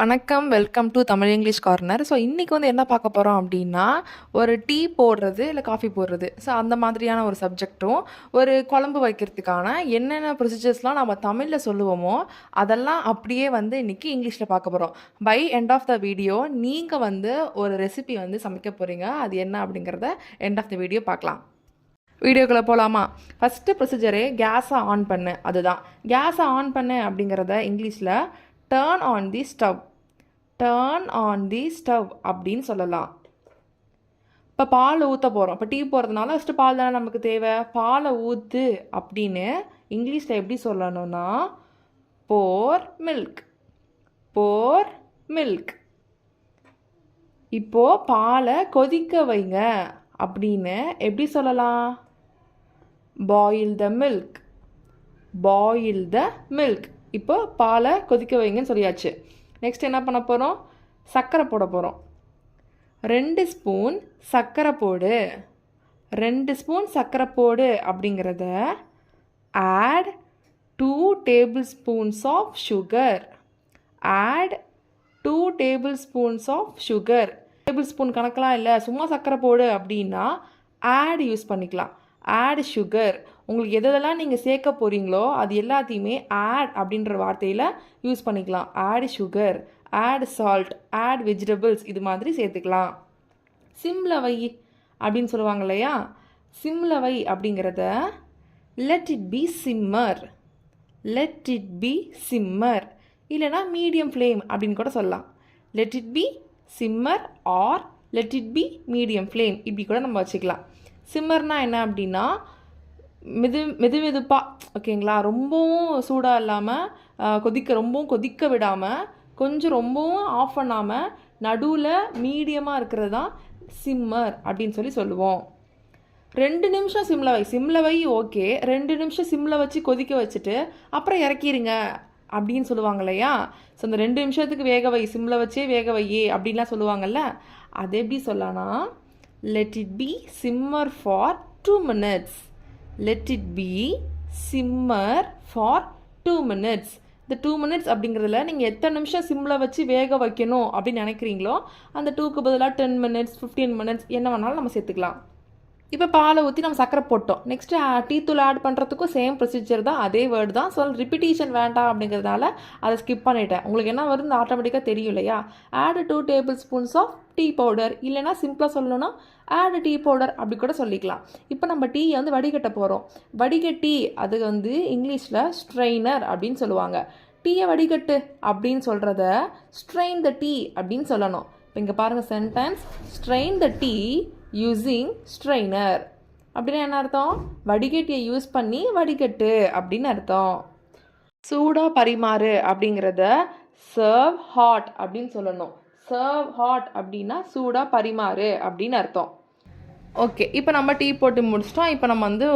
வணக்கம். Welcome to Tamil English corner. So இன்றைக்கி வந்து என்ன பார்க்க போகிறோம் அப்படின்னா, ஒரு டீ போடுறது இல்லை காஃபி போடுறது. ஸோ அந்த மாதிரியான ஒரு சப்ஜெக்ட்டும், ஒரு குழம்பு வைக்கிறதுக்கான என்னென்ன ப்ரொசீஜர்ஸ்லாம் நம்ம தமிழில் சொல்லுவோமோ, அதெல்லாம் அப்படியே வந்து இன்றைக்கி இங்கிலீஷில் பார்க்க போகிறோம். By end of the video நீங்கள் வந்து ஒரு ரெசிபி வந்து சமைக்க போகிறீங்க. அது என்ன அப்படிங்கிறத எண்ட் ஆஃப் த வீடியோ பார்க்கலாம். வீடியோக்குள்ளே போகலாமா? ஃபஸ்ட்டு ப்ரொசீஜரே கேஸை ஆன் பண்ணு. அதுதான் கேஸை ஆன் பண்ணு அப்படிங்கிறத இங்கிலீஷில் turn on the stove, turn on the stove அப்படின்னு சொல்லலாம். இப்போ பால் ஊற்ற போகிறோம். இப்போ டீ போடுறதுனால ஃபஸ்ட்டு பால் தானே நமக்கு தேவை. பாலை ஊற்று அப்படின்னு இங்கிலீஷில் எப்படி சொல்லணும்னா போர் மில்க், போர் மில்க். இப்போது பாலை கொதிக்க வைங்க அப்படின்னு எப்படி சொல்லலாம்? Boil the milk, boil the milk. இப்போ பாலை கொதிக்க வைங்கன்னு சொல்லியாச்சு. நெக்ஸ்ட் என்ன பண்ண போகிறோம்? சர்க்கரை போட போகிறோம். 2 ஸ்பூன் சர்க்கரை போடு, 2 ஸ்பூன் சர்க்கரை போடு அப்படிங்கிறத add 2 tablespoons of sugar, add 2 tablespoons of sugar. Tablespoon கணக்கெலாம் இல்லை, சும்மா சர்க்கரை போடு அப்படின்னா ஆட் யூஸ் பண்ணிக்கலாம். Add sugar. உங்களுக்கு எதெல்லாம் நீங்கள் சேர்க்க போகிறீங்களோ அது எல்லாத்தையுமே ஆட் அப்படின்ற வார்த்தையில் யூஸ் பண்ணிக்கலாம். Add sugar, add salt, add vegetables, இது மாதிரி சேர்த்துக்கலாம். சிம்ல வை அப்படின்னு சொல்லுவாங்க இல்லையா? சிம்ல வை அப்படிங்கிறத let it be simmer, let it be simmer, இல்லைனா மீடியம் ஃப்ளேம் அப்படின்னு கூட சொல்லலாம். Let it be simmer or let it be medium flame, இப்படி கூட நம்ம வச்சுக்கலாம். சிம்மர்னா என்ன அப்படின்னா மெதுப்பாக, ஓகேங்களா? ரொம்பவும் சூடாக இல்லாமல் ரொம்பவும் கொதிக்க விடாமல், கொஞ்சம் ரொம்பவும் ஆஃப் பண்ணாமல் நடுவில் மீடியமாக இருக்கிறது தான் சிம்மர் அப்படின்னு சொல்லுவோம். 2 நிமிஷம் சிம்மில் வை, சிம்மில் வை ஓகே. 2 நிமிஷம் சிம்மில் வச்சு கொதிக்க வச்சுட்டு அப்புறம் இறக்கிடுங்க அப்படின்னு சொல்லுவாங்க இல்லையா? ஸோ அந்த 2 நிமிஷத்துக்கு வேக வை, சிம்மில் வச்சே வேக வையே அப்படின்லாம் சொல்லுவாங்கல்ல. அது எப்படி சொல்லலாம்? Let it be simmer for 2 minutes, let it be simmer for 2 minutes. இந்த 2 minutes அப்படிங்கிறதுல நீங்கள் எத்தனை நிமிஷம் சிம்மில் வச்சு வேக வைக்கணும் அப்படின்னு நினைக்கிறீங்களோ அந்த 2க்கு பதிலாக 10 minutes 15 minutes என்ன வேணாலும் நம்ம சேர்த்துக்கலாம். இப்போ பாலை ஊற்றி நம்ம சர்க்கரை போட்டோம். நெக்ஸ்ட்டு டீ தூள் ஆட் பண்ணுறதுக்கும் சேம் ப்ரொசீஜர் தான், அதே வேர்டு தான். ஸோ ரிப்பீட்டேஷன் வேண்டாம் அப்படிங்கிறதுனால அதை ஸ்கிப் பண்ணிட்டேன். உங்களுக்கு என்ன வருது ஆட்டோமேட்டிக்காக தெரியும் இல்லையா? Add 2 tablespoons of tea powder, இல்லைனா சிம்பிளாக சொல்லணும்னா ஆட் டீ பவுடர் அப்படி கூட சொல்லிக்கலாம். இப்போ நம்ம டீயை வந்து வடிகட்ட போகிறோம். வடிகட்டி அது வந்து இங்கிலீஷில் ஸ்ட்ரெயினர் அப்படின்னு சொல்லுவாங்க. டீயை வடிகட்டு அப்படின்னு சொல்கிறத ஸ்ட்ரெயின் த டீ அப்படின்னு சொல்லணும். இப்போ இங்கே பாருங்கள் சென்டென்ஸ், ஸ்ட்ரெயின் த டீ யூஸிங் ஸ்ட்ரெயினர் அப்படின்னா என்ன அர்த்தம்? வடிகட்டியை யூஸ் பண்ணி வடிகட்டு அப்படின்னு அர்த்தம். சூடாக பரிமாறு அப்படிங்கிறத சர்வ் ஹாட் அப்படின்னு சொல்லணும். சர்வ் ஹாட் அப்படின்னா சூடாக பரிமாறு அப்படின்னு அர்த்தம். ஓகே, இப்போ நம்ம டீ போட்டு முடிச்சிட்டோம். இப்போ நம்ம வந்து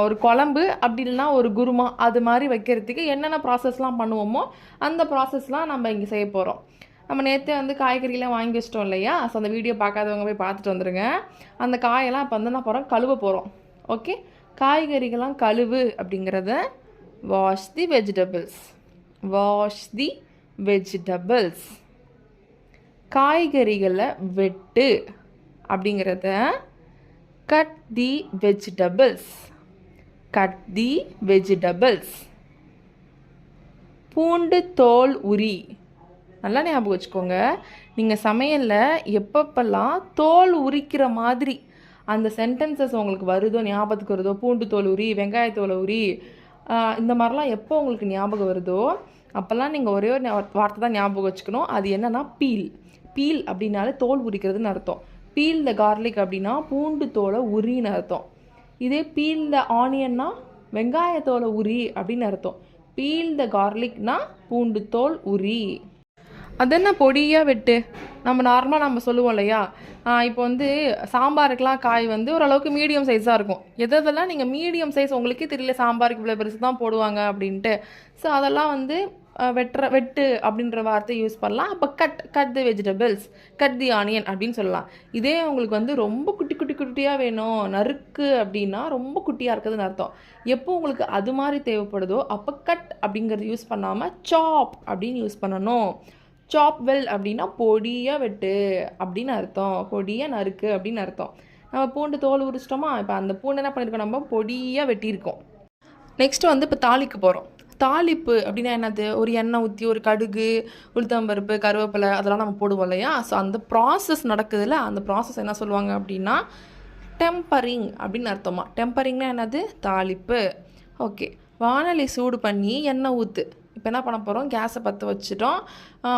ஒரு குழம்பு அப்படி இல்லைனா ஒரு குருமா அது மாதிரி வைக்கிறதுக்கு என்னென்ன ப்ராசஸ்லாம் பண்ணுவோமோ அந்த ப்ராசஸ்லாம் நம்ம இங்கே செய்ய போகிறோம். நம்ம நேற்றே வந்து காய்கறிலாம் வாங்கி வச்சிட்டோம் இல்லையா? ஸோ அந்த வீடியோ பார்க்காதவங்க போய் பார்த்துட்டு வந்துடுங்க. அந்த காயெல்லாம் இப்போ வந்து என்ன போகிறோம்? கழுவ போகிறோம். ஓகே, காய்கறிகள்லாம் கழுவு அப்படிங்கிறத வாஷ் தி வெஜிடபிள்ஸ், வாஷ் தி வெஜிடபிள்ஸ். காய்கறிகளை வெட்டு அப்படிங்கிறத கட் தி வெஜிடபிள்ஸ், கட் தி வெஜிடபிள்ஸ். பூண்டு தோல் உரி. நல்லா ஞாபகம் வச்சுக்கோங்க, நீங்கள் சமையலில் எப்பப்பெல்லாம் தோல் உரிக்கிற மாதிரி அந்த சென்டென்சஸ் உங்களுக்கு வருதோ, ஞாபகத்துக்கு வருதோ, பூண்டு தோல் உரி, வெங்காயத்தோல் உரி, இந்த மாதிரிலாம் எப்போ உங்களுக்கு ஞாபகம் வருதோ அப்போல்லாம் நீங்கள் ஒரே ஒரு வார்த்தை தான் ஞாபகம் வச்சுக்கணும். அது என்னென்னா பீல். பீல் அப்படின்னாலே தோல் உரிக்கிறதுன்னு அர்த்தம். பீல் த கார்லிக் அப்படின்னா பூண்டு தோலை உரின்னு அர்த்தம். இதே பீல் த ஆனியன்னா வெங்காயத்தோலை உரி அப்படின்னு அர்த்தம். பீல் த கார்லிக்னா பூண்டு தோல் உரி. அதென்ன பொடியாக வெட்டு, நம்ம நார்மலாக நம்ம சொல்லுவோம் இல்லையா? இப்போ வந்து சாம்பாருக்கெலாம் காய் வந்து ஓரளவுக்கு மீடியம் சைஸாக இருக்கும். எதெல்லாம் நீங்கள் மீடியம் சைஸ் உங்களுக்கே தெரியல சாம்பாருக்கு இவ்வளோ பெருசு தான் போடுவாங்க அப்படின்ட்டு. ஸோ அதெல்லாம் வந்து வெட்டு அப்படின்ற வார்த்தை யூஸ் பண்ணலாம். அப்போ கட் தி வெஜிடபிள்ஸ், கட் தி ஆனியன் அப்படின்னு சொல்லலாம். இதே உங்களுக்கு வந்து ரொம்ப குட்டி குட்டி குட்டியாக வேணும், நறுக்கு அப்படின்னா ரொம்ப குட்டியாக இருக்குதுன்னு அர்த்தம். எப்போ உங்களுக்கு அது மாதிரி தேவைப்படுதோ அப்போ கட் அப்படிங்கிறது யூஸ் பண்ணாமல் சாப் அப்படின்னு யூஸ் பண்ணணும். சாப் வெல் அப்படின்னா பொடியாக வெட்டு அப்படின்னு அர்த்தம், பொடியாக நறுக்கு அப்படின்னு அர்த்தம். நம்ம பூண்டு தோல் உரிச்சிட்டோமா, இப்போ அந்த பூண்டு என்ன பண்ணியிருக்கோம், நம்ம பொடியாக வெட்டியிருக்கோம். நெக்ஸ்ட்டு வந்து இப்போ தாளிக்க போகிறோம். தாளிப்பு அப்படின்னா என்னது, ஒரு எண்ணெய் ஊற்றி ஒரு கடுகு, உளுத்தம்பருப்பு, கருவேப்பிலை அதெல்லாம் நம்ம போடுவோம் இல்லையா. ஸோ அந்த ப்ராசஸ் நடக்குதுல்ல, அந்த ப்ராசஸ் என்ன சொல்லுவாங்க அப்படின்னா டெம்பரிங் அப்படின்னு அர்த்தமா. டெம்பரிங்னா என்னது, தாளிப்பு. ஓகே, வானொலி சூடு பண்ணி எண்ணெய் ஊற்று. இப்போ என்ன பண்ண போகிறோம், கேஸை பற்ற வச்சுட்டோம்,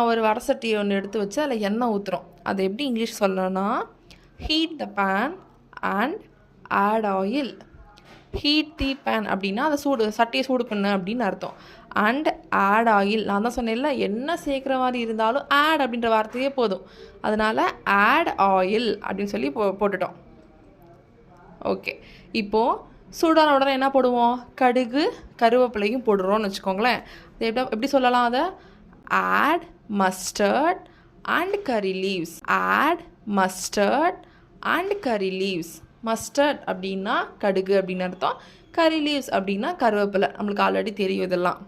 ஒரு வடசட்டியை ஒன்று எடுத்து வச்சு அதில் எண்ணெய் ஊற்றுறோம். அதை எப்படி இங்கிலீஷ் சொல்லணும்னா heat the pan and add oil. Heat the pan அப்படின்னா அதை சட்டியை சூடு பண்ணு அப்படின்னு அர்த்தம். அண்ட் ஆட் ஆயில், நான் தான் சொன்னேன்ல, என்ன சேர்க்குற மாதிரி இருந்தாலும் ஆட் அப்படின்ற வார்த்தையே போதும். அதனால் ஆட் ஆயில் அப்படின்னு சொல்லி போட்டுட்டோம். ஓகே, இப்போது சூடான உடனே என்ன போடுவோம், கடுகு கருவேப்பிலையும் போடுறோன்னு வச்சுக்கோங்களேன். எப்படி சொல்லலாம் அதை, add mustard and curry leaves. Add mustard and curry leaves. Mustard அப்படின்னா கடுகு அப்படின்னு அர்த்தம், கறி லீவ்ஸ் அப்படின்னா கருவேப்பிலை. நம்மளுக்கு ஆல்ரெடி தெரியும் இதெல்லாம்.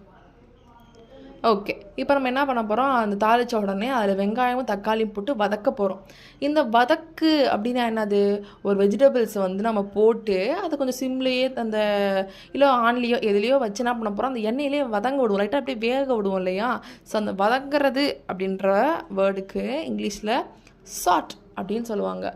ஓகே, இப்போ நம்ம என்ன பண்ண போகிறோம், அந்த தாளித்த உடனே அதில் வெங்காயமும் தக்காளியும் போட்டு வதக்க போகிறோம். இந்த வதக்கு அப்படின்னா என்னது, ஒரு வெஜிடபிள்ஸை வந்து நம்ம போட்டு அதை கொஞ்சம் சிம்லேயே அந்த இல்லை ஆன்லேயோ எதுலேயோ வச்சு என்ன பண்ண போகிறோம், அந்த எண்ணெயிலே வதங்க விடுவோம், லைட்டாக அப்படியே வேக விடுவோம் இல்லையா. ஸோ அந்த வதங்கிறது அப்படின்ற வேர்டுக்கு இங்கிலீஷில் சாட் அப்படின்னு சொல்லுவாங்க.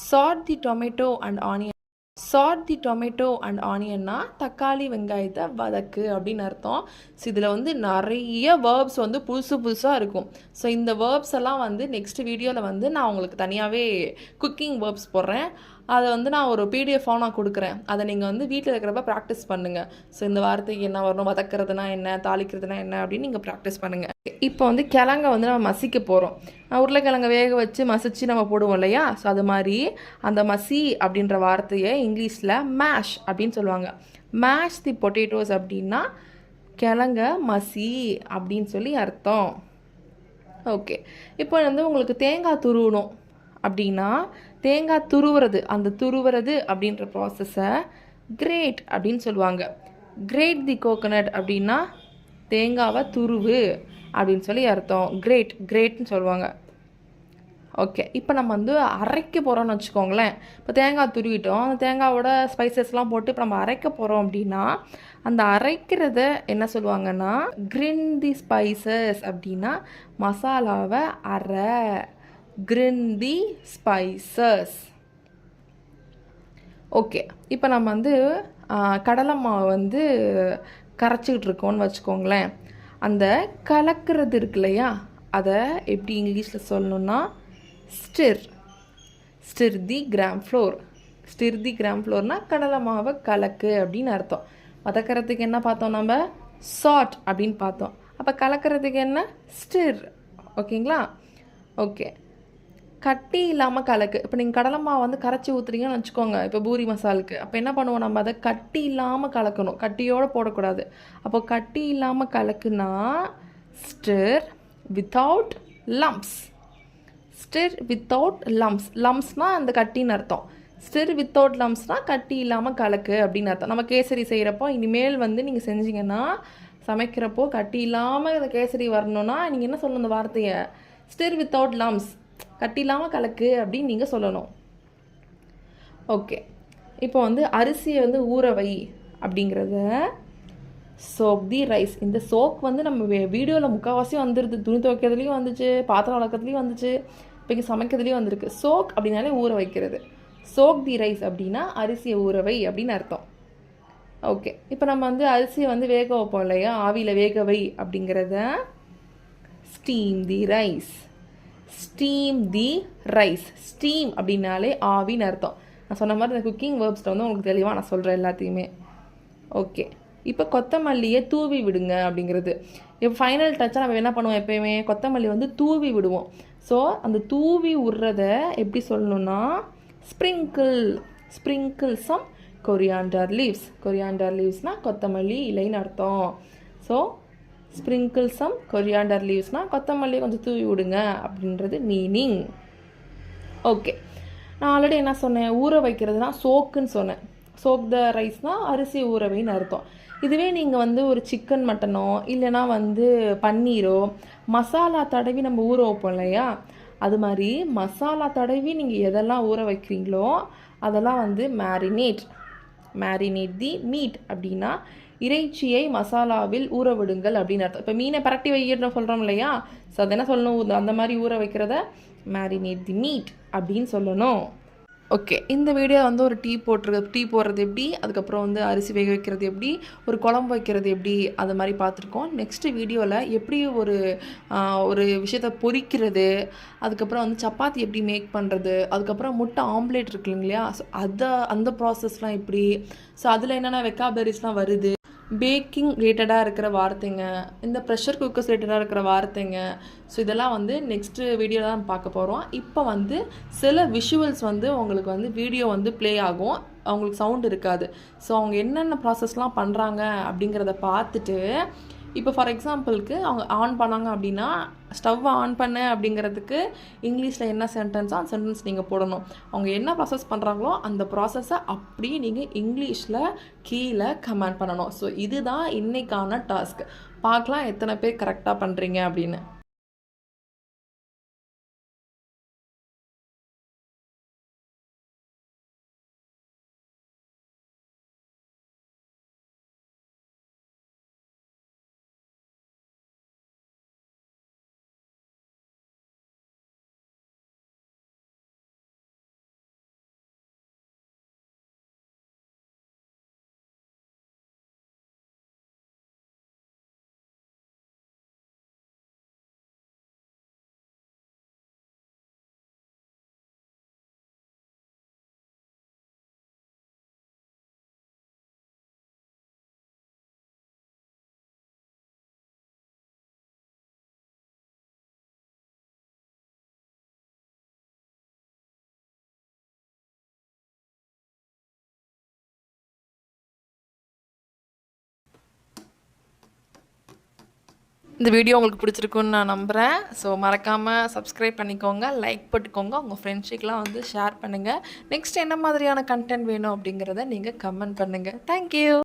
Sauté the tomato and onion. Sauté the tomato and ஆனியன்னா தக்காளி வெங்காயத்தை வதக்கு அப்படின்னு அர்த்தம். ஸோ இதில் வந்து நிறைய வேர்ப்ஸ் வந்து புதுசாக இருக்கும். ஸோ இந்த வேர்ப்ஸ் எல்லாம் வந்து நெக்ஸ்ட் வீடியோவில் வந்து நான் உங்களுக்கு தனியாகவே குக்கிங் வேர்ப்ஸ் போடுறேன். அதை வந்து நான் ஒரு பிடிஎஃபாக நான் கொடுக்குறேன். அதை நீங்கள் வந்து வீட்டில் இருக்கிறப்ப ப்ராக்டிஸ் பண்ணுங்கள். ஸோ இந்த வார்த்தைக்கு என்ன வரணும், வதக்கிறதுனா என்ன, தாளிக்கிறதுனா என்ன அப்படின்னு நீங்கள் ப்ராக்டிஸ் பண்ணுங்கள். இப்போ வந்து கிழங்க வந்து நம்ம மசிக்க போகிறோம். உருளைக்கிழங்க வேக வச்சு மசிச்சு நம்ம போடுவோம் இல்லையா. ஸோ அது மாதிரி அந்த மசி அப்படின்ற வார்த்தையை இங்கிலீஷில் மேஷ் அப்படின்னு சொல்லுவாங்க. மேஷ் தி பொட்டேட்டோஸ் அப்படின்னா கிழங்க மசி அப்படின்னு சொல்லி அர்த்தம். ஓகே, இப்போ வந்து உங்களுக்கு தேங்காய் துருவணும் அப்படின்னா தேங்காய் துருவுறது, அந்த துருவுறது அப்படின்ற ப்ராசஸை கிரேட் அப்படின்னு சொல்லுவாங்க. கிரேட் தி கோகனட் அப்படின்னா தேங்காவை துருவு அப்படின்னு சொல்லி அர்த்தம். கிரேட்னு சொல்லுவாங்க. ஓகே, இப்போ நம்ம வந்து அரைக்க போகிறோம்னு வச்சுக்கோங்களேன். இப்போ தேங்காய் துருவிட்டோம், அந்த தேங்காவோட ஸ்பைசஸ்லாம் போட்டு இப்போ நம்ம அரைக்க போகிறோம் அப்படின்னா அந்த அரைக்கிறத என்ன சொல்லுவாங்கன்னா கிரின் தி ஸ்பைசஸ் அப்படின்னா மசாலாவை அரை. கிரின் தி ஸ்பைசஸ். ஓகே, இப்போ நம்ம வந்து கடலை மாவு வந்து கரைச்சிக்கிட்டு இருக்கோம்னு வச்சுக்கோங்களேன். அந்த கலக்கிறது இருக்கு இல்லையா, அதை எப்படி இங்கிலீஷில் சொல்லணுன்னா ஸ்டிர் தி கிராம் ஃப்ளோர். ஸ்டிர் தி கிராம் ஃப்ளோர்னால் கடலை மாவை கலக்கு அப்படின்னு அர்த்தம். வதக்கிறதுக்கு என்ன பார்த்தோம், நம்ம சாட் அப்படின்னு பார்த்தோம். அப்போ கலக்கிறதுக்கு என்ன, ஸ்டிர். ஓகேங்களா. ஓகே, கட்டி இல்லாமல் கலக்கு. இப்போ நீங்கள் கடலை மாவு வந்து கரைச்சி ஊற்றுறீங்கன்னு வச்சுக்கோங்க, இப்போ பூரி மசாலுக்கு. அப்போ என்ன பண்ணுவோம், நம்ம அதை கட்டி இல்லாமல் கலக்கணும், கட்டியோடு போடக்கூடாது. அப்போ கட்டி இல்லாமல் கலக்குனா stir without lumps. Stir without lumps. லம்ப்ஸ்னால் அந்த கட்டின்னு அர்த்தம். ஸ்டிர் வித்தவுட் லம்ப்ஸ்னால் கட்டி இல்லாமல் கலக்கு அப்படின்னு அர்த்தம். நம்ம கேசரி செய்கிறப்போ இனிமேல் வந்து நீங்கள் செஞ்சீங்கன்னா சமைக்கிறப்போ கட்டி இல்லாமல் இந்த கேசரி வரணும்னா நீங்கள் என்ன சொல்லணும், இந்த வார்த்தையை ஸ்டிர் வித்தவுட் லம்ப்ஸ், கட்டி இல்லாமல் கலக்கு அப்படின்னு நீங்கள் சொல்லணும். ஓகே, இப்போ வந்து அரிசியை வந்து ஊற வை அப்படிங்கிறத சோக் தி ரைஸ். இந்த சோக் வந்து நம்ம வீடியோவில் முக்கால்வாசி வந்துடுது. துணி துவைக்கிறதுலையும் வந்துச்சு, பாத்திரம் வளர்க்குறதுலையும் வந்துச்சு, இப்போ இங்கே சமைக்கிறதுலையும் வந்திருக்கு. சோக் அப்படின்னாலே ஊற வைக்கிறது. சோக் தி ரைஸ் அப்படின்னா அரிசியை ஊற வை அப்படின்னு அர்த்தம். ஓகே, இப்போ நம்ம வந்து அரிசியை வந்து வேக வைப்போம் இல்லையா, ஆவியில் வேக வை அப்படிங்கிறத ஸ்டீம் தி ரைஸ். ஸ்டீம் தி ரைஸ். ஸ்டீம் அப்படின்னாலே ஆவின்னு அர்த்தம். நான் சொன்ன மாதிரி இந்த குக்கிங் வேர்ப்ஸில் வந்து உங்களுக்கு தெளிவாக நான் சொல்கிறேன் எல்லாத்தையுமே. ஓகே, இப்போ கொத்தமல்லியை தூவி விடுங்க அப்படிங்கிறது. இப்போ ஃபைனல் டச்சாக நம்ம என்ன பண்ணுவோம், எப்போயுமே கொத்தமல்லி வந்து தூவி விடுவோம். ஸோ அந்த தூவி விடுறத எப்படி சொல்லணும்னா sprinkle some coriander leaves. Coriander லீவ்ஸ்னால் கொத்தமல்லி இலைன்னு அர்த்தம். ஸோ ஸ்ப்ரிங்கிள் சம் கொரியாண்டர் லீவ்ஸ்னால் கொத்தமல்லியை கொஞ்சம் தூவி விடுங்க அப்படின்றது மீனிங். ஓகே, நான் ஆல்ரெடி என்ன சொன்னேன், ஊற வைக்கிறதுனா சோக்குன்னு சொன்னேன். சோக் த ரைஸ்னால் அரிசி ஊறவைன்னு அர்த்தம். இதுவே நீங்கள் வந்து ஒரு சிக்கன் மட்டனோ இல்லைனா வந்து பன்னீரோ மசாலா தடவி நம்ம ஊற வைப்போம் இல்லையா, அது மாதிரி மசாலா தடவி நீங்கள் எதெல்லாம் ஊற வைக்கிறீங்களோ அதெல்லாம் வந்து மேரினேட் தி மீட் அப்படின்னா இறைச்சியை மசாலாவில் ஊற விடுங்கள் அப்படின்னு அர்த்தம். இப்போ மீனை பரட்டி வைக்கிறோம் சொல்கிறோம் இல்லையா, ஸோ அதை என்ன சொல்லணும், அந்த மாதிரி ஊற வைக்கிறத மேரினேட் தி மீட் அப்படின்னு சொல்லணும். ஓகே, இந்த வீடியோ வந்து ஒரு டீ போடுறது எப்படி, அதுக்கப்புறம் வந்து அரிசி வேக வைக்கிறது எப்படி, ஒரு குழம்பு வைக்கிறது எப்படி, அது மாதிரி பார்த்துருக்கோம். நெக்ஸ்ட்டு வீடியோவில் எப்படி ஒரு விஷயத்தை பொரிக்கிறது, அதுக்கப்புறம் வந்து சப்பாத்தி எப்படி மேக் பண்ணுறது, அதுக்கப்புறம் முட்டை ஆம்லேட் இருக்கு இல்லைங்களா, ஸோ அந்த ப்ராசஸ்லாம் எப்படி, ஸோ அதில் என்னென்ன வெக்காபரிஸ்லாம் வருது, பேக்கிங் ரிலேட்டடாக இருக்கிற வார்த்தைங்க, இந்த ப்ரெஷர் குக்கர்ஸ் ரிலேட்டடாக இருக்கிற வார்த்தைங்க, ஸோ இதெல்லாம் வந்து நெக்ஸ்ட்டு வீடியோ தான் பார்க்க போகிறோம். இப்போ வந்து சில விஷுவல்ஸ் வந்து உங்களுக்கு வந்து வீடியோ வந்து ப்ளே ஆகும், அவங்களுக்கு சவுண்ட் இருக்காது. ஸோ அவங்க என்னென்ன ப்ராசஸ்லாம் பண்ணுறாங்க அப்படிங்கிறத பார்த்துட்டு, இப்போ ஃபார் எக்ஸாம்பிளுக்கு அவங்க ஆன் பண்ணாங்க அப்படின்னா, ஸ்டவ்வை ஆன் பண்ண அப்படிங்கிறதுக்கு இங்கிலீஷில் என்ன சென்டென்ஸோ அந்த சென்டென்ஸ் நீங்கள் போடணும். அவங்க என்ன ப்ராசஸ் பண்ணுறாங்களோ அந்த ப்ராசஸை அப்படியே நீங்கள் இங்கிலீஷில் கீழே கமெண்ட் பண்ணணும். ஸோ இதுதான் இன்றைக்கான டாஸ்க். பார்க்கலாம் எத்தனை பேர் கரெக்டாக பண்ணுறீங்க அப்படின்னு. இந்த வீடியோ உங்களுக்கு பிடிச்சிருக்குன்னு நான் நம்புகிறேன். ஸோ மறக்காமல் சப்ஸ்கிரைப் பண்ணிக்கோங்க, லைக் போட்டுக்கோங்க, உங்கள் ஃப்ரெண்ட்ஸுக்கெலாம் வந்து ஷேர் பண்ணுங்கள். நெக்ஸ்ட் என்ன மாதிரியான கண்டென்ட் வேணும் அப்படிங்கிறத நீங்கள் கமெண்ட் பண்ணுங்கள். தேங்க்யூ.